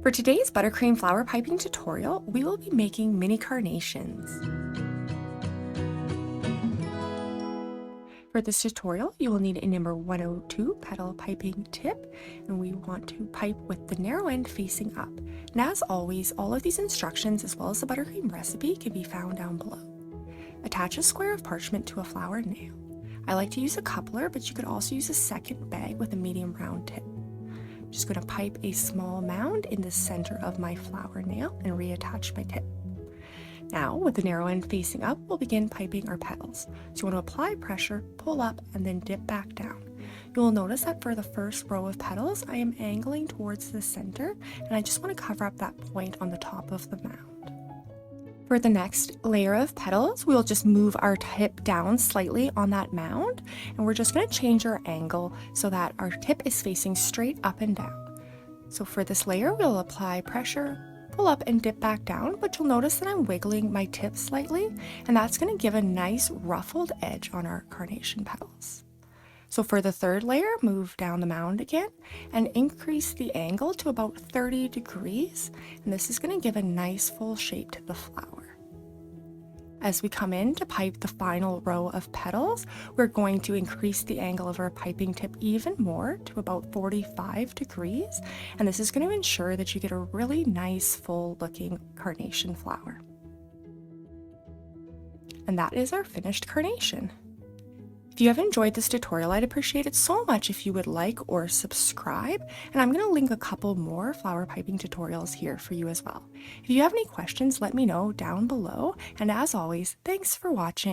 For today's buttercream flower piping tutorial, we will be making mini carnations. For this tutorial, you will need a number 102 petal piping tip, and we want to pipe with the narrow end facing up. And as always, all of these instructions as well as the buttercream recipe can be found down below. Attach a square of parchment to a flower nail. I like to use a coupler, but you could also use a second bag with a medium round tip. I'm just going to pipe a small mound in the center of my flower nail and reattach my tip. Now, with the narrow end facing up, we'll begin piping our petals. So you want to apply pressure, pull up, and then dip back down. You will notice that for the first row of petals, I am angling towards the center, and I just want to cover up that point on the top of the mound. For the next layer of petals, we'll just move our tip down slightly on that mound, and we're just going to change our angle so that our tip is facing straight up and down. So for this layer, we'll apply pressure, pull up and dip back down, but you'll notice that I'm wiggling my tip slightly, and that's going to give a nice ruffled edge on our carnation petals. So for the third layer, move down the mound again and increase the angle to about 30 degrees, and this is going to give a nice full shape to the flower. As we come in to pipe the final row of petals, we're going to increase the angle of our piping tip even more to about 45 degrees, and this is going to ensure that you get a really nice full looking carnation flower. And that is our finished carnation. If you have enjoyed this tutorial, I'd appreciate it so much if you would like or subscribe, and I'm going to link a couple more flower piping tutorials here for you as well. If you have any questions, let me know down below, and as always, thanks for watching.